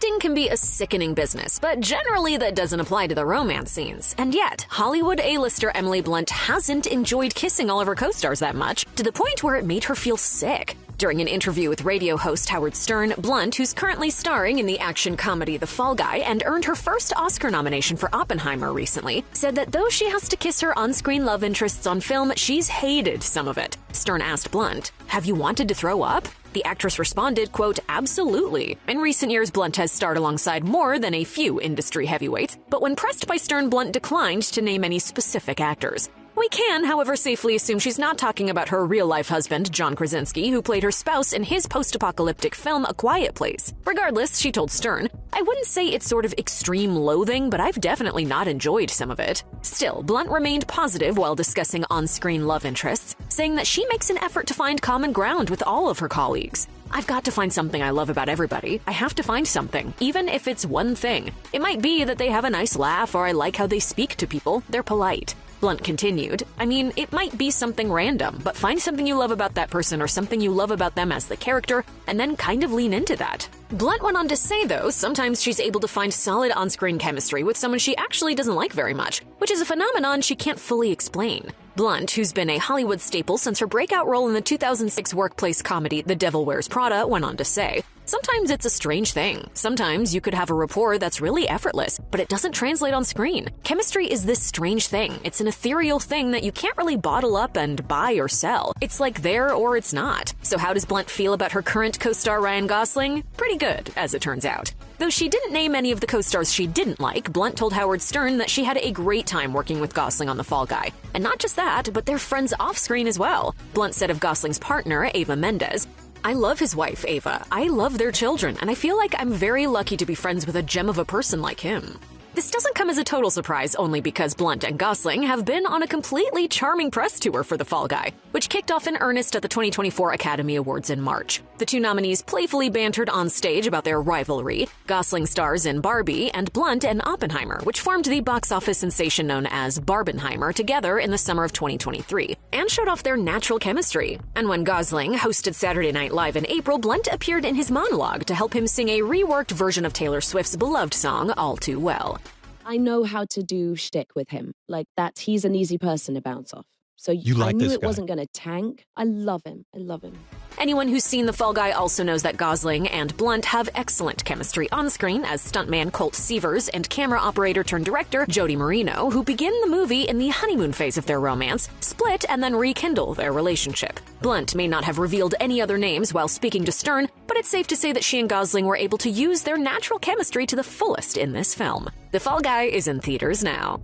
Acting can be a sickening business, but generally that doesn't apply to the romance scenes. And yet, Hollywood A-lister Emily Blunt hasn't enjoyed kissing all of her co-stars that much, to the point where it made her feel sick. During an interview with radio host Howard Stern, Blunt, who's currently starring in the action comedy The Fall Guy and earned her first Oscar nomination for Oppenheimer recently, said that though she has to kiss her on-screen love interests on film, she's hated some of it. Stern asked Blunt, "Have you wanted to throw up?" The actress responded, quote, "Absolutely." In recent years, Blunt has starred alongside more than a few industry heavyweights, but when pressed by Stern, Blunt declined to name any specific actors. We can, however, safely assume she's not talking about her real-life husband, John Krasinski, who played her spouse in his post-apocalyptic film A Quiet Place. Regardless, she told Stern, "I wouldn't say it's sort of extreme loathing, but I've definitely not enjoyed some of it." Still, Blunt remained positive while discussing on-screen love interests, saying that she makes an effort to find common ground with all of her colleagues. "I've got to find something I love about everybody. I have to find something, even if it's one thing. It might be that they have a nice laugh or I like how they speak to people. They're polite." Blunt continued, "I mean, it might be something random, but find something you love about that person or something you love about them as the character, and then kind of lean into that." Blunt went on to say, though, sometimes she's able to find solid on-screen chemistry with someone she actually doesn't like very much, which is a phenomenon she can't fully explain. Blunt, who's been a Hollywood staple since her breakout role in the 2006 workplace comedy The Devil Wears Prada, went on to say, "Sometimes it's a strange thing. Sometimes you could have a rapport that's really effortless, but it doesn't translate on screen. Chemistry is this strange thing. It's an ethereal thing that you can't really bottle up and buy or sell. It's like there or it's not." So how does Blunt feel about her current co-star Ryan Gosling? Pretty good, as it turns out. Though she didn't name any of the co-stars she didn't like, Blunt told Howard Stern that she had a great time working with Gosling on The Fall Guy. And not just that, but they're friends off-screen as well. Blunt said of Gosling's partner, Eva Mendes, "I love his wife, Ava. I love their children, and I feel like I'm very lucky to be friends with a gem of a person like him." This doesn't come as a total surprise only because Blunt and Gosling have been on a completely charming press tour for The Fall Guy, which kicked off in earnest at the 2024 Academy Awards in March. The two nominees playfully bantered on stage about their rivalry. Gosling stars in Barbie and Blunt in Oppenheimer, which formed the box office sensation known as Barbenheimer together in the summer of 2023, and showed off their natural chemistry. And when Gosling hosted Saturday Night Live in April, Blunt appeared in his monologue to help him sing a reworked version of Taylor Swift's beloved song, All Too Well. "I know how to do shtick with him. Like that, he's an easy person to bounce off. So like I knew this it guy. wasn't going to tank. I love him. I love him." Anyone who's seen The Fall Guy also knows that Gosling and Blunt have excellent chemistry on screen as stuntman Colt Seavers and camera operator turned director Jody Marino, who begin the movie in the honeymoon phase of their romance, split and then rekindle their relationship. Blunt may not have revealed any other names while speaking to Stern, but it's safe to say that she and Gosling were able to use their natural chemistry to the fullest in this film. The Fall Guy is in theaters now.